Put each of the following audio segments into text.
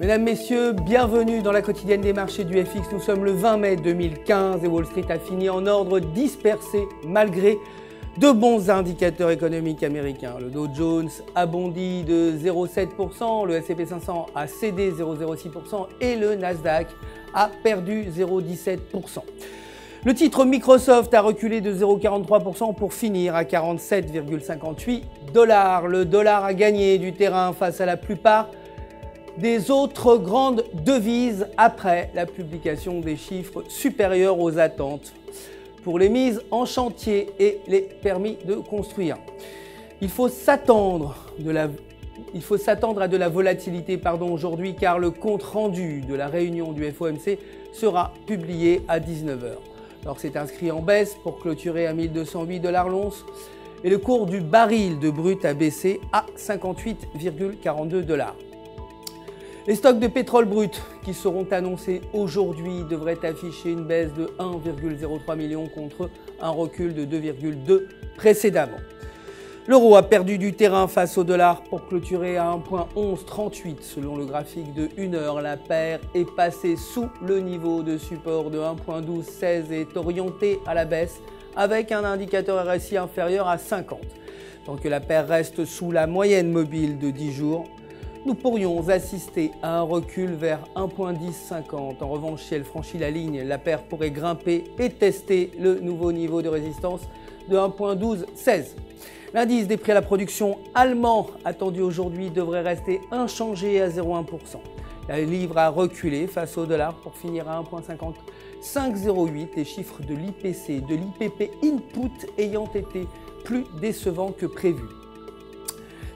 Mesdames, Messieurs, bienvenue dans la quotidienne des marchés du FX. Nous sommes le 20 mai 2015 et Wall Street a fini en ordre dispersé malgré de bons indicateurs économiques américains. Le Dow Jones a bondi de 0,7%, le S&P 500 a cédé 0,06% et le Nasdaq a perdu 0,17%. Le titre Microsoft a reculé de 0,43% pour finir à 47,58 $. Le dollar a gagné du terrain face à la plupart des autres grandes devises après la publication des chiffres supérieurs aux attentes pour les mises en chantier et les permis de construire. Il faut s'attendre à de la volatilité aujourd'hui car le compte rendu de la réunion du FOMC sera publié à 19 h. Alors c'est inscrit en baisse pour clôturer à 1208 $ l'once et le cours du baril de brut a baissé à 58,42 $. Les stocks de pétrole brut qui seront annoncés aujourd'hui devraient afficher une baisse de 1,03 million contre un recul de 2,2 précédemment. L'euro a perdu du terrain face au dollar pour clôturer à 1,1138 selon le graphique de 1 heure. La paire est passée sous le niveau de support de 1,1216 et est orientée à la baisse avec un indicateur RSI inférieur à 50. Tant que la paire reste sous la moyenne mobile de 10 jours, nous pourrions assister à un recul vers 1,1050. En revanche, si elle franchit la ligne, la paire pourrait grimper et tester le nouveau niveau de résistance de 1,1216. L'indice des prix à la production allemand attendu aujourd'hui devrait rester inchangé à 0,1%. La livre a reculé face au dollar pour finir à 1,5508. Les chiffres de l'IPC et de l'IPP Input ayant été plus décevants que prévu.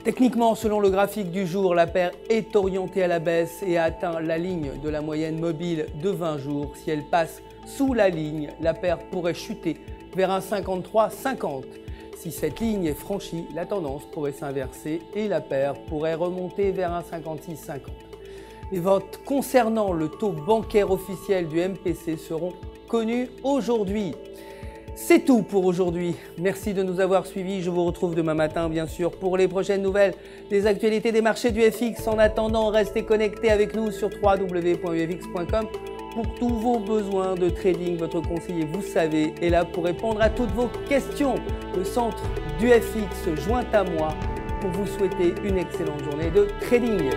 Techniquement, selon le graphique du jour, la paire est orientée à la baisse et a atteint la ligne de la moyenne mobile de 20 jours. Si elle passe sous la ligne, la paire pourrait chuter vers un 53,50. Si cette ligne est franchie, la tendance pourrait s'inverser et la paire pourrait remonter vers un 56,50. Les votes concernant le taux bancaire officiel du MPC seront connus aujourd'hui. C'est tout pour aujourd'hui. Merci de nous avoir suivis. Je vous retrouve demain matin, bien sûr, pour les prochaines nouvelles des actualités des marchés du FX. En attendant, restez connectés avec nous sur www.ufx.com pour tous vos besoins de trading. Votre conseiller, vous savez, est là pour répondre à toutes vos questions. Le centre du FX joint à moi pour vous souhaiter une excellente journée de trading.